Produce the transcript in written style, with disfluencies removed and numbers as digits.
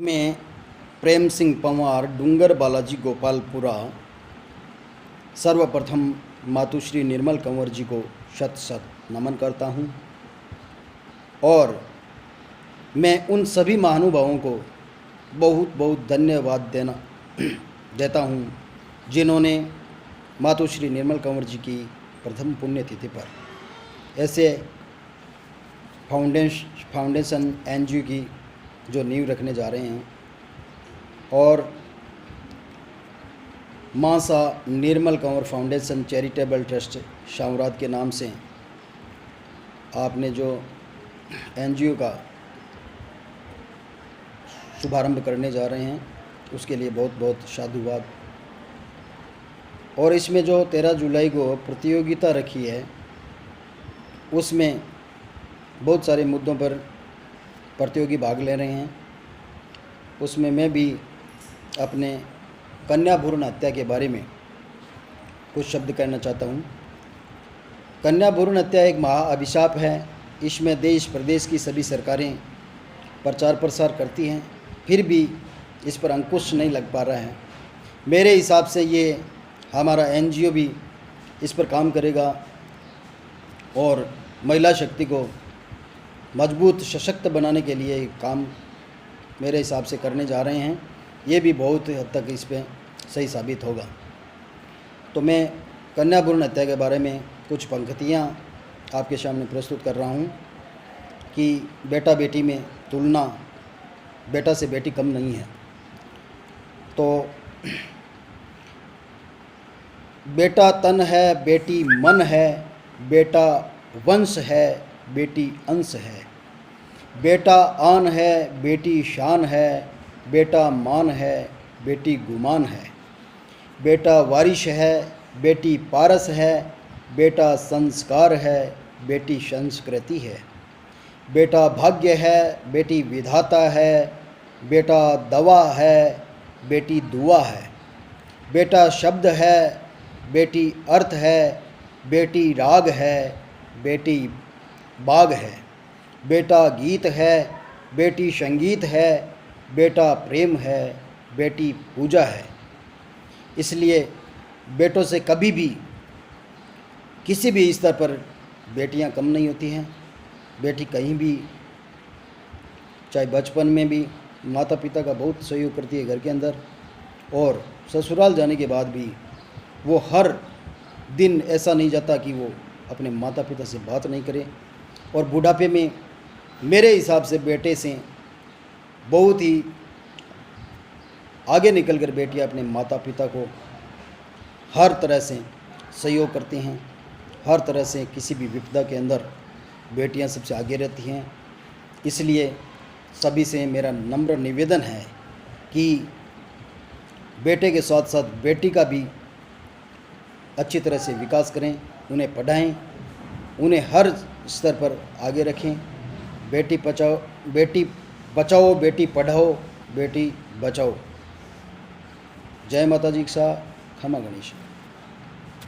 मैं प्रेम सिंह पंवार डूंगर बालाजी गोपालपुरा सर्वप्रथम मातुश्री निर्मल कंवर जी को शत शत नमन करता हूँ और मैं उन सभी महानुभावों को बहुत बहुत धन्यवाद देता हूँ जिन्होंने मातुश्री निर्मल कंवर जी की प्रथम पुण्यतिथि पर ऐसे फाउंडेशन एनजीओ की जो नींव रखने जा रहे हैं और मासा निर्मल कंवर फाउंडेशन चैरिटेबल ट्रस्ट शामराद के नाम से आपने जो एनजीओ का शुभारंभ करने जा रहे हैं उसके लिए बहुत बहुत साधुवाद। और इसमें जो 13 जुलाई को प्रतियोगिता रखी है उसमें बहुत सारे मुद्दों पर प्रतियोगी भाग ले रहे हैं। उसमें मैं भी अपने कन्या भ्रूण हत्या के बारे में कुछ शब्द कहना चाहता हूँ। कन्या भ्रूण हत्या एक महा अभिशाप है। इसमें देश प्रदेश की सभी सरकारें प्रचार प्रसार करती हैं, फिर भी इस पर अंकुश नहीं लग पा रहा है। मेरे हिसाब से ये हमारा एनजीओ भी इस पर काम करेगा और महिला शक्ति को मजबूत सशक्त बनाने के लिए काम मेरे हिसाब से करने जा रहे हैं। ये भी बहुत हद तक इस पर सही साबित होगा। तो मैं कन्या भ्रूण हत्या के बारे में कुछ पंक्तियाँ आपके सामने प्रस्तुत कर रहा हूँ कि बेटा बेटी में तुलना बेटा से बेटी कम नहीं है। तो बेटा तन है, बेटी मन है, बेटा वंश है, बेटी अंश है, बेटा आन है, बेटी शान है, बेटा मान है, बेटी गुमान है, बेटा वारिश है, बेटी पारस है, बेटा संस्कार है, बेटी संस्कृति है, बेटा भाग्य है, बेटी विधाता है, बेटा दवा है, बेटी दुआ है, बेटा शब्द है, बेटी अर्थ है, बेटी राग है, बेटी बाग है, बेटा गीत है, बेटी संगीत है, बेटा प्रेम है, बेटी पूजा है। इसलिए बेटों से कभी भी किसी भी स्तर पर बेटियां कम नहीं होती हैं। बेटी कहीं भी, चाहे बचपन में भी माता पिता का बहुत सहयोग करती है घर के अंदर, और ससुराल जाने के बाद भी वो हर दिन ऐसा नहीं जाता कि वो अपने माता पिता से बात नहीं करे। और बुढ़ापे में मेरे हिसाब से बेटे से बहुत ही आगे निकलकर बेटियां अपने माता पिता को हर तरह से सहयोग करती हैं। हर तरह से किसी भी विपदा के अंदर बेटियां सबसे आगे रहती हैं। इसलिए सभी से मेरा नम्र निवेदन है कि बेटे के साथ साथ बेटी का भी अच्छी तरह से विकास करें, उन्हें पढ़ाएं, उन्हें हर स्तर पर आगे रखें। बेटी बचाओ, बेटी पढ़ाओ, बेटी बचाओ। जय माता जी का खमा गणेश।